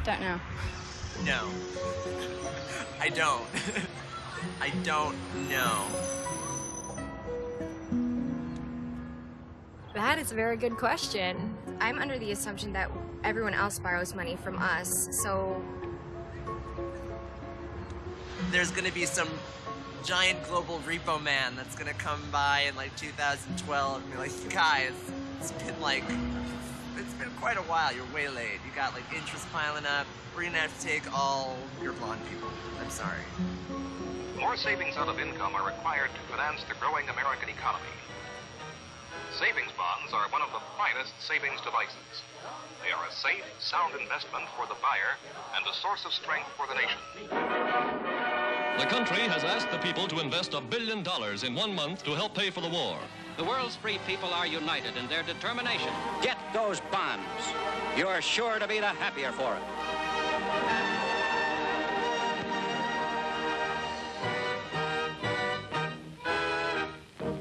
Don't know. No. I don't. I don't know. That is a very good question. I'm under the assumption that everyone else borrows money from us, so... There's gonna be some giant global repo man that's gonna come by in like 2012 and be like, guys, it's been quite a while, you're way late. You got like interest piling up, we're gonna have to take all your blonde people. I'm sorry. More savings out of income are required to finance the growing American economy. Savings bonds are one of the finest savings devices. They are a safe, sound investment for the buyer and a source of strength for the nation. The country has asked the people to invest $1 billion in 1 month to help pay for the war. The world's free people are united in their determination. Get those bonds. You're sure to be the happier for it.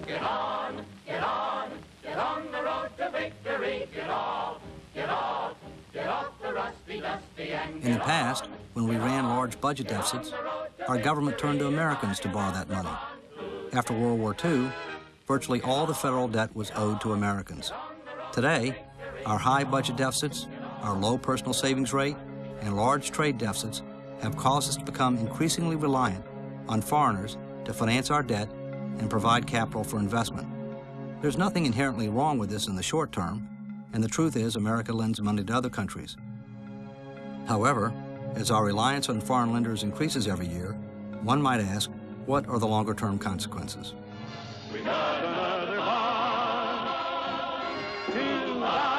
Get on, get on, get on the road to victory. Get off, get off, get off the rusty, dusty, and in the past, when we ran large budget deficits, our government turned to Americans to borrow that money. After World War II, virtually all the federal debt was owed to Americans. Today, our high budget deficits, our low personal savings rate, and large trade deficits have caused us to become increasingly reliant on foreigners to finance our debt and provide capital for investment. There's nothing inherently wrong with this in the short term, and the truth is America lends money to other countries. However, as our reliance on foreign lenders increases every year, one might ask, what are the longer-term consequences? We got another bond to buy.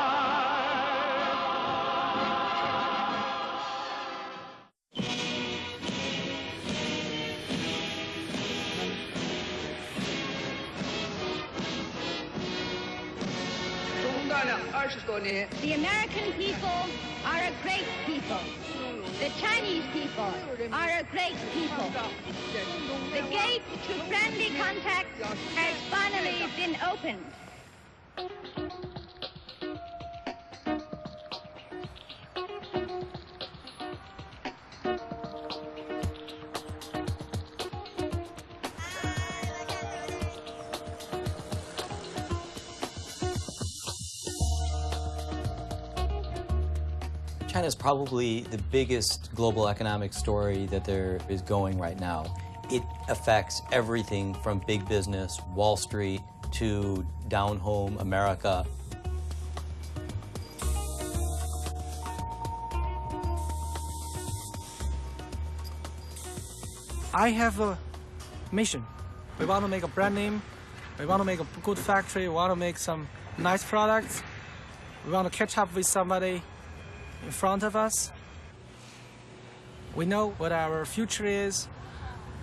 The American people are a great people. The Chinese people are a great people. The gate to friendly contact has finally been opened. China is probably the biggest global economic story that there is going right now. It affects everything from big business, Wall Street, to down home America. I have a mission. We want to make a brand name. We want to make a good factory. We want to make some nice products. We want to catch up with somebody in front of us. We know what our future is,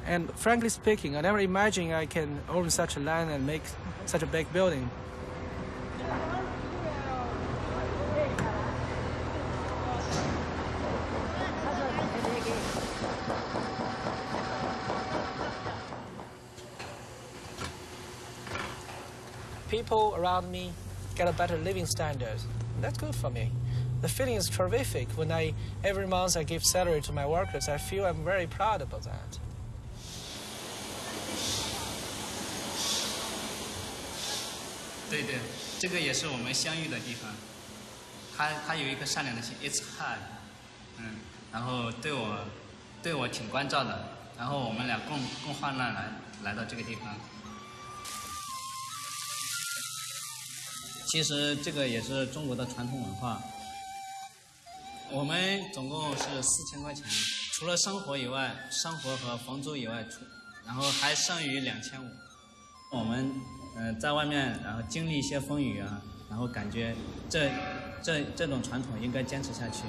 and frankly speaking, I never imagined I can own such a land and make such a big building. People around me get a better living standard. That's good for me. The feeling is terrific. When every month I give salary to my workers, I feel I'm very proud about that. 对对，这个也是我们相遇的地方。他有一颗善良的心 ，It's hard， 然后对我挺关照的，然后我们俩共患难来到这个地方。其实这个也是中国的传统文化。 我们总共是4000块钱，除了生活以外，生活和房租以外，然后还剩余2500。我们在外面，然后经历一些风雨啊，然后感觉这种传统应该坚持下去。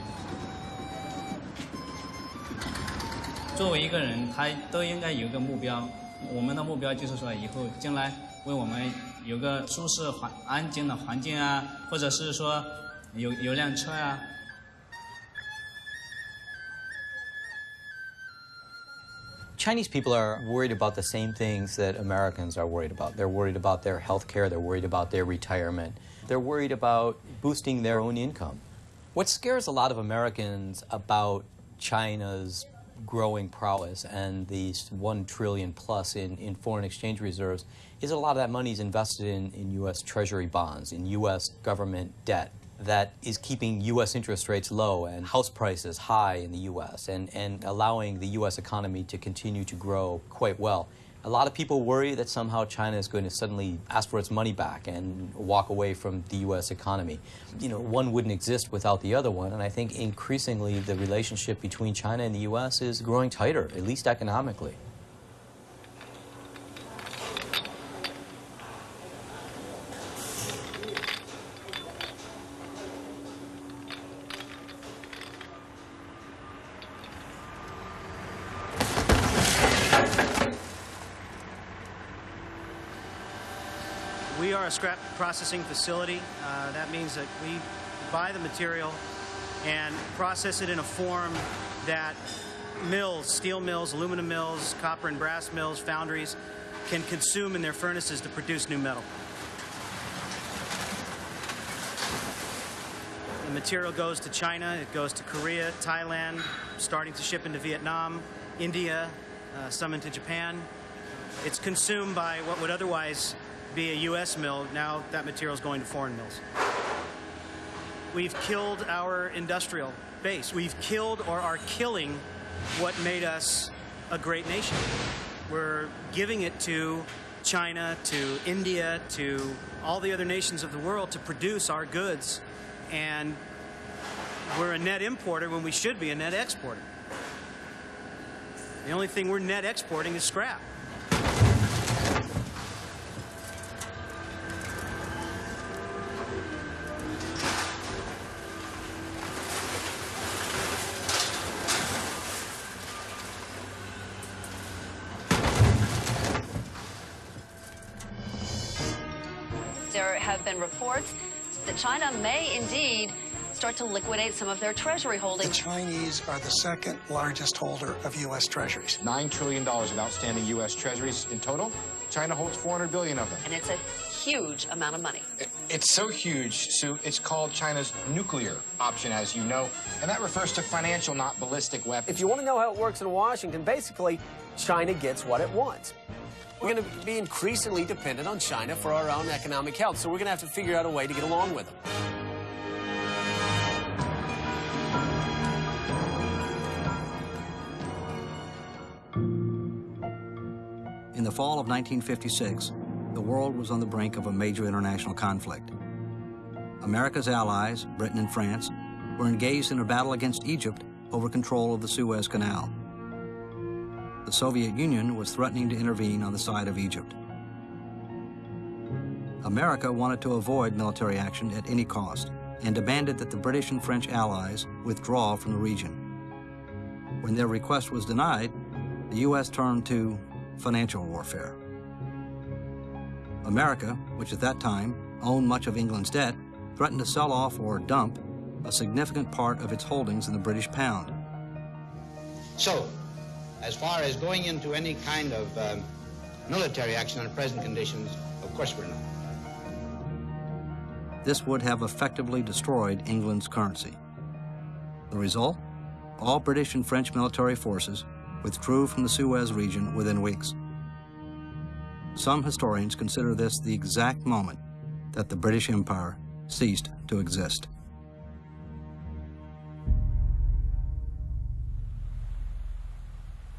作为一个人，他都应该有一个目标。我们的目标就是说，以后将来为我们有个舒适安静的环境啊，或者是说有辆车啊。 Chinese people are worried about the same things that Americans are worried about. They're worried about their health care, they're worried about their retirement, they're worried about boosting their own income. What scares a lot of Americans about China's growing prowess and these $1 trillion plus in foreign exchange reserves is a lot of that money is invested in U.S. Treasury bonds, in U.S. government debt that is keeping U.S. interest rates low and house prices high in the U.S. and allowing the U.S. economy to continue to grow quite well. A lot of people worry that somehow China is going to suddenly ask for its money back and walk away from the U.S. economy. You know, one wouldn't exist without the other one, and I think increasingly the relationship between China and the U.S. is growing tighter, at least economically. We are a scrap processing facility. That means that we buy the material and process it in a form that mills, steel mills, aluminum mills, copper and brass mills, foundries can consume in their furnaces to produce new metal. The material goes to China, it goes to Korea, Thailand, starting to ship into Vietnam, India, some into Japan. It's consumed by what would otherwise be a U.S. mill. Now that material is going to foreign mills. We've killed our industrial base. We've killed or are killing what made us a great nation. We're giving it to China, to India, to all the other nations of the world to produce our goods. And we're a net importer when we should be a net exporter. The only thing we're net exporting is scrap. There have been reports that China may indeed start to liquidate some of their treasury holdings. The Chinese are the second largest holder of U.S. treasuries. $9 trillion in outstanding U.S. treasuries in total. China holds $400 billion of them. And it's a huge amount of money. It's so huge, Sue, it's called China's nuclear option, as you know, and that refers to financial, not ballistic weapons. If you want to know how it works in Washington, basically, China gets what it wants. We're going to be increasingly dependent on China for our own economic health, so we're going to have to figure out a way to get along with them. In the fall of 1956, the world was on the brink of a major international conflict. America's allies, Britain and France, were engaged in a battle against Egypt over control of the Suez Canal. The Soviet Union was threatening to intervene on the side of Egypt. America wanted to avoid military action at any cost and demanded that the British and French allies withdraw from the region. When their request was denied, the U.S. turned to financial warfare. America, which at that time owned much of England's debt, threatened to sell off or dump a significant part of its holdings in the British pound. So, as far as going into any kind of military action under present conditions, of course we're not. This would have effectively destroyed England's currency. The result? All British and French military forces withdrew from the Suez region within weeks. Some historians consider this the exact moment that the British Empire ceased to exist.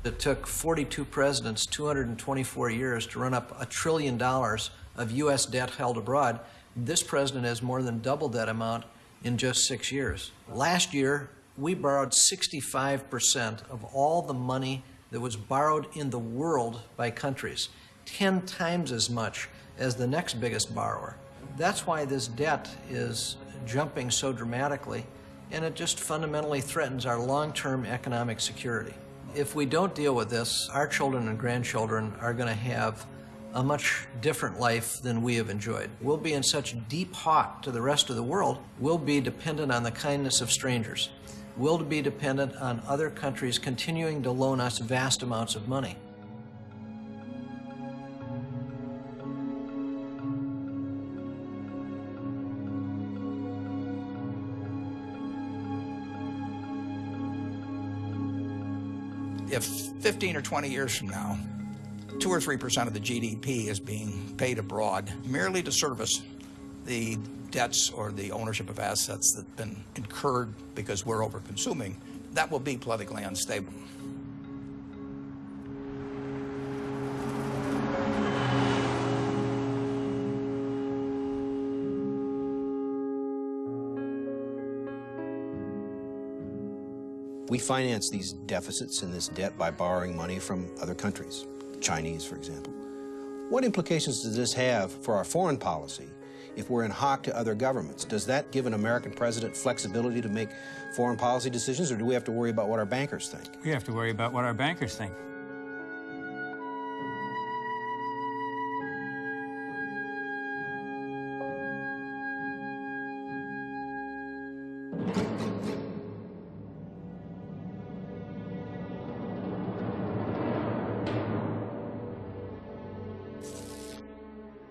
It took 42 presidents, 224 years to run up $1 trillion of U.S. debt held abroad. This president has more than doubled that amount in just 6 years. Last year, we borrowed 65% of all the money that was borrowed in the world by countries, 10 times as much as the next biggest borrower. That's why this debt is jumping so dramatically, and it just fundamentally threatens our long-term economic security. If we don't deal with this, our children and grandchildren are going to have a much different life than we have enjoyed. We'll be in such deep hawk to the rest of the world, we'll be dependent on the kindness of strangers. We'll be dependent on other countries continuing to loan us vast amounts of money. If 15 or 20 years from now, 2 or 3% of the GDP is being paid abroad merely to service the debts or the ownership of assets that have been incurred because we're over-consuming, that will be politically unstable. We finance these deficits and this debt by borrowing money from other countries, Chinese, for example. What implications does this have for our foreign policy if we're in hock to other governments? Does that give an American president flexibility to make foreign policy decisions, or do we have to worry about what our bankers think? We have to worry about what our bankers think.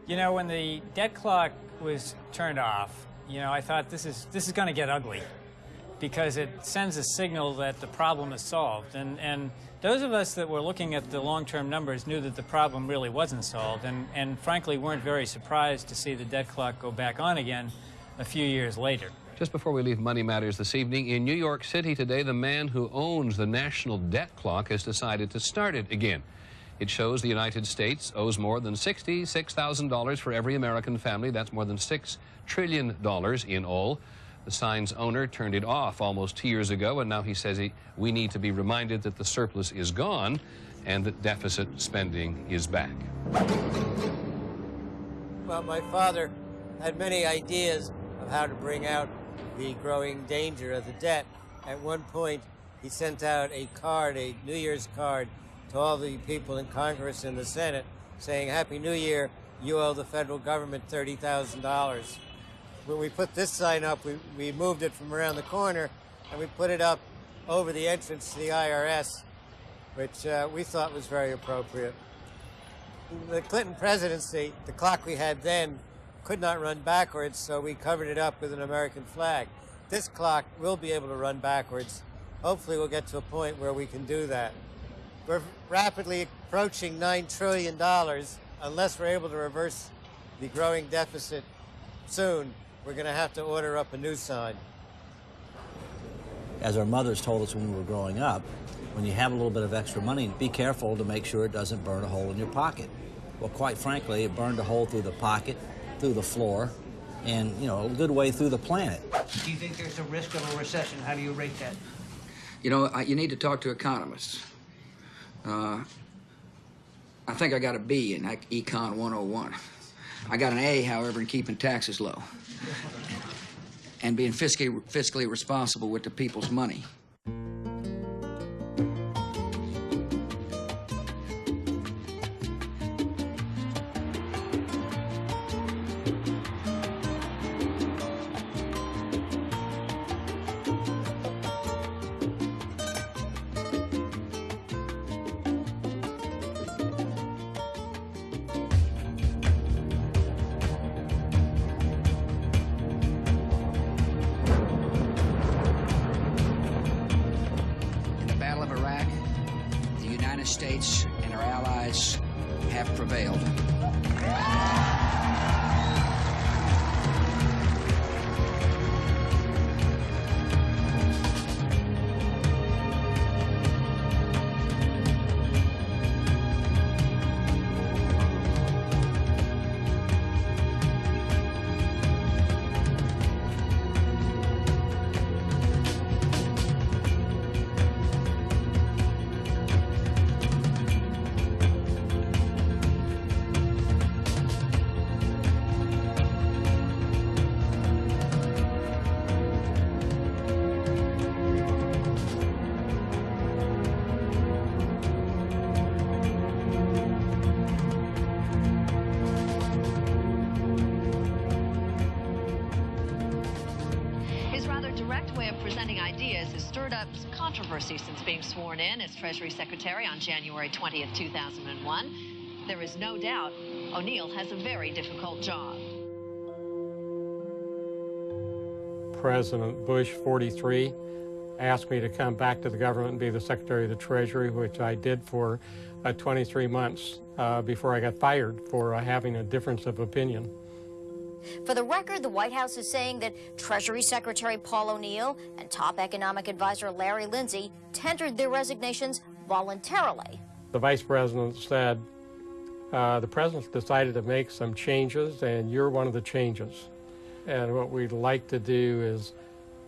You know, when the debt clock was turned off, you know, I thought this is going to get ugly because it sends a signal that the problem is solved. And those of us that were looking at the long-term numbers knew that the problem really wasn't solved and frankly weren't very surprised to see the debt clock go back on again a few years later. Just before we leave Money Matters this evening, in New York City today, the man who owns the national debt clock has decided to start it again. It shows the United States owes more than $66,000 for every American family. That's more than $6 trillion in all. The sign's owner turned it off almost 2 years ago, and now he says we need to be reminded that the surplus is gone and that deficit spending is back. Well, my father had many ideas of how to bring out the growing danger of the debt. At one point, he sent out a card, a New Year's card, to all the people in Congress and the Senate saying, Happy New Year, you owe the federal government $30,000. When we put this sign up, we moved it from around the corner and we put it up over the entrance to the IRS, which we thought was very appropriate. The Clinton presidency, the clock we had then could not run backwards, so we covered it up with an American flag. This clock will be able to run backwards. Hopefully we'll get to a point where we can do that. We're rapidly approaching $9 trillion. Unless we're able to reverse the growing deficit soon, we're going to have to order up a new sign. As our mothers told us when we were growing up, when you have a little bit of extra money, be careful to make sure it doesn't burn a hole in your pocket. Well, quite frankly, it burned a hole through the pocket, through the floor, and, you know, a good way through the planet. Do you think there's a risk of a recession? How do you rate that? You know, you need to talk to economists. I think I got a B in Econ 101. I got an A, however, in keeping taxes low and being fiscally responsible with the people's money. States and our allies have prevailed. Controversy since being sworn in as Treasury Secretary on January 20th, 2001. There is no doubt O'Neill has a very difficult job. President Bush 43 asked me to come back to the government and be the Secretary of the Treasury, which I did for 23 months before I got fired for having a difference of opinion. For the record, the White House is saying that Treasury Secretary Paul O'Neill and top economic advisor Larry Lindsey tendered their resignations voluntarily. The Vice President said, the President's decided to make some changes, and you're one of the changes. And what we'd like to do is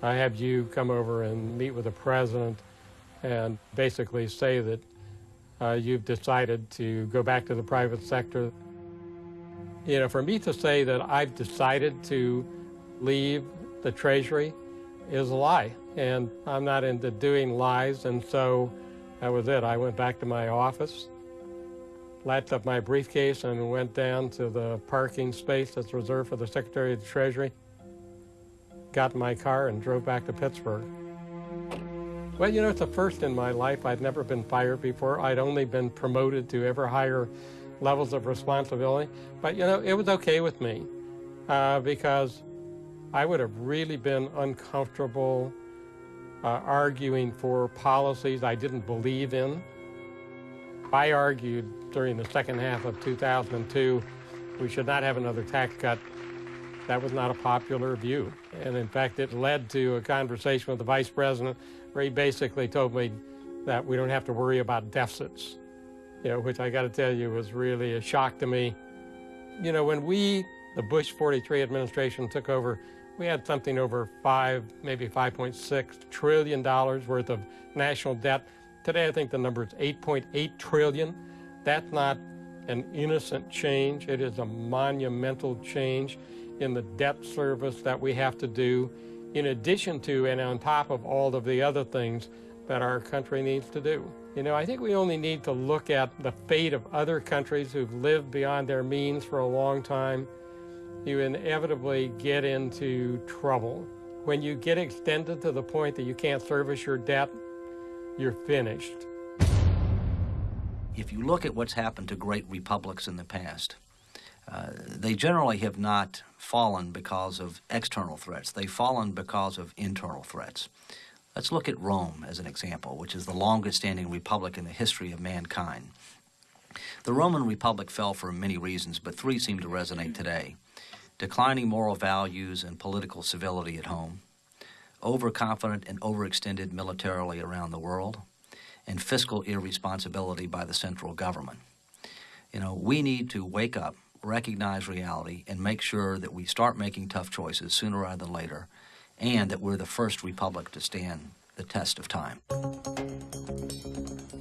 have you come over and meet with the President and basically say that you've decided to go back to the private sector. You know, for me to say that I've decided to leave the Treasury is a lie, and I'm not into doing lies, and so that was it. I went back to my office, latched up my briefcase, and went down to the parking space that's reserved for the Secretary of the Treasury, got in my car, and drove back to Pittsburgh. Well, you know, it's the first in my life. I'd never been fired before. I'd only been promoted to ever higher levels of responsibility. But, you know, it was okay with me because I would have really been uncomfortable arguing for policies I didn't believe in. I argued during the second half of 2002 we should not have another tax cut. That was not a popular view. And in fact, it led to a conversation with the Vice President where he basically told me that we don't have to worry about deficits. You know, which I got to tell you was really a shock to me. You know, when the Bush 43 administration took over, we had something over maybe $5.6 trillion worth of national debt. Today, I think the number is $8.8 trillion. That's not an innocent change. It is a monumental change in the debt service that we have to do, in addition to and on top of all of the other things that our country needs to do. You know, I think we only need to look at the fate of other countries who've lived beyond their means for a long time. You inevitably get into trouble. When you get extended to the point that you can't service your debt, you're finished. If you look at what's happened to great republics in the past, they generally have not fallen because of external threats. They've fallen because of internal threats. Let's look at Rome as an example, which is the longest-standing republic in the history of mankind. The Roman Republic fell for many reasons, but three seem to resonate today. Declining moral values and political civility at home, overconfident and overextended militarily around the world, and fiscal irresponsibility by the central government. You know, we need to wake up, recognize reality, and make sure that we start making tough choices sooner rather than later, and that we're the first republic to stand the test of time.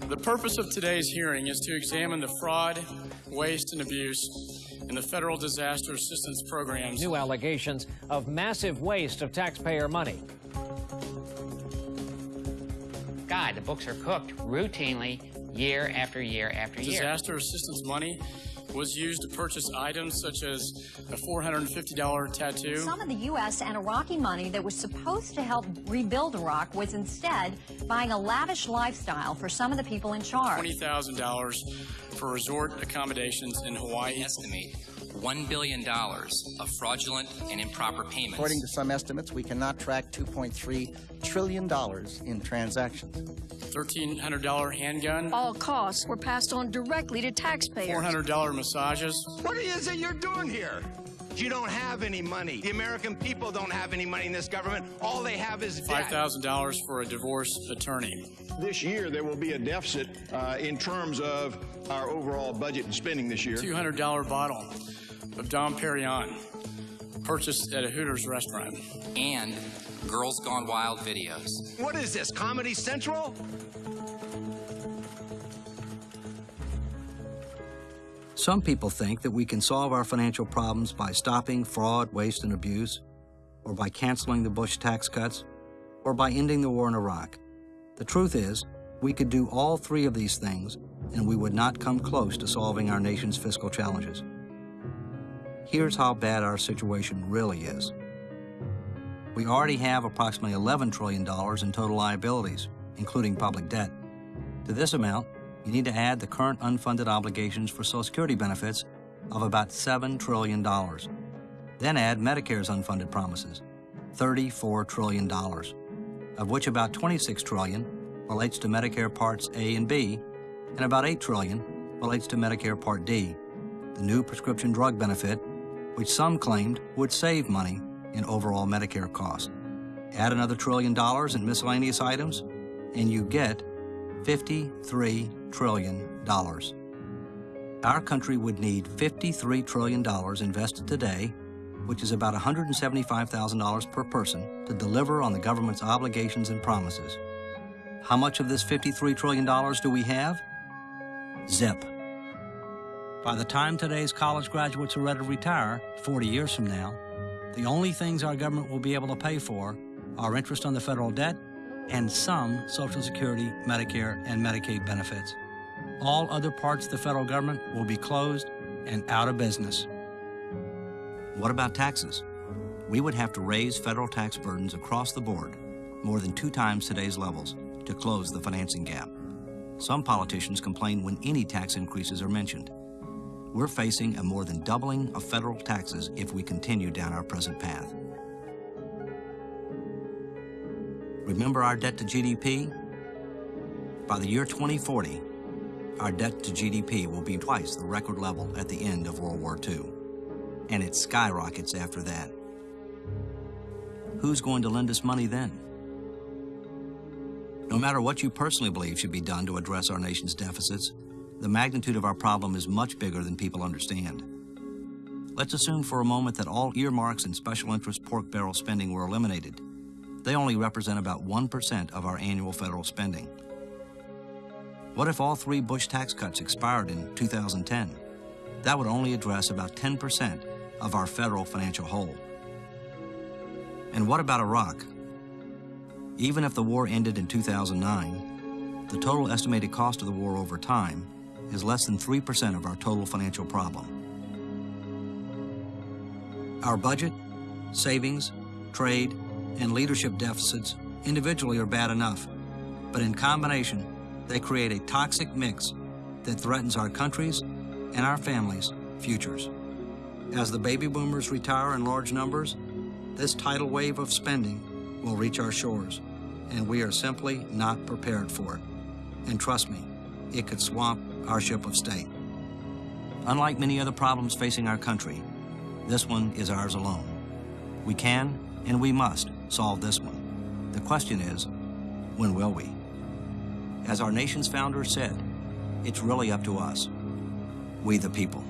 The purpose of today's hearing is to examine the fraud, waste, and abuse in the federal disaster assistance programs. New allegations of massive waste of taxpayer money. God, the books are cooked routinely year after year after year. Disaster assistance money was used to purchase items such as a $450 tattoo. Some of the U.S. and Iraqi money that was supposed to help rebuild Iraq was instead buying a lavish lifestyle for some of the people in charge. $20,000 for resort accommodations in Hawaii. Estimate $1 billion of fraudulent and improper payments. According to some estimates, we cannot track $2.3 trillion in transactions. $1,300 handgun. All costs were passed on directly to taxpayers. $400 massages. What is it you're doing here? You don't have any money. The American people don't have any money in this government. All they have is debt. $5,000 for a divorce attorney. This year, there will be a deficit in terms of our overall budget and spending this year. $200 bottle of Dom Perignon, purchased at a Hooters restaurant. And Girls Gone Wild videos. What is this, Comedy Central? Some people think that we can solve our financial problems by stopping fraud, waste, and abuse, or by canceling the Bush tax cuts, or by ending the war in Iraq. The truth is, we could do all three of these things, and we would not come close to solving our nation's fiscal challenges. Here's how bad our situation really is. We already have approximately $11 trillion in total liabilities, including public debt. To this amount, you need to add the current unfunded obligations for Social Security benefits of about $7 trillion. Then add Medicare's unfunded promises, $34 trillion. of which about $26 trillion relates to Medicare Parts A and B, and about $8 trillion relates to Medicare Part D, the new prescription drug benefit, which some claimed would save money in overall Medicare costs. Add another $1 trillion in miscellaneous items, and you get $53 trillion. Our country would need $53 trillion invested today, which is about $175,000 per person, to deliver on the government's obligations and promises. How much of this $53 trillion do we have? Zip. By the time today's college graduates are ready to retire, 40 years from now, the only things our government will be able to pay for are interest on the federal debt and some Social Security, Medicare, and Medicaid benefits. All other parts of the federal government will be closed and out of business. What about taxes? We would have to raise federal tax burdens across the board, more than 2 times today's levels, to close the financing gap. Some politicians complain when any tax increases are mentioned. We're facing a more than doubling of federal taxes if we continue down our present path. Remember our debt to GDP? By the year 2040, our debt to GDP will be twice the record level at the end of World War II, and it skyrockets after that. Who's going to lend us money then? No matter what you personally believe should be done to address our nation's deficits, the magnitude of our problem is much bigger than people understand. Let's assume for a moment that all earmarks and special interest pork barrel spending were eliminated. They only represent about 1% of our annual federal spending. What if all 3 Bush tax cuts expired in 2010? That would only address about 10% of our federal financial hole. And what about Iraq? Even if the war ended in 2009, the total estimated cost of the war over time is less than 3% of our total financial problem. Our budget, savings, trade, and leadership deficits individually are bad enough, but in combination, they create a toxic mix that threatens our country's and our families' futures. As the baby boomers retire in large numbers, this tidal wave of spending will reach our shores, and we are simply not prepared for it. And trust me, it could swamp our ship of state. Unlike many other problems facing our country, this one is ours alone. We can and we must solve this one. The question is, when will we? As our nation's founders said, it's really up to us, we the people.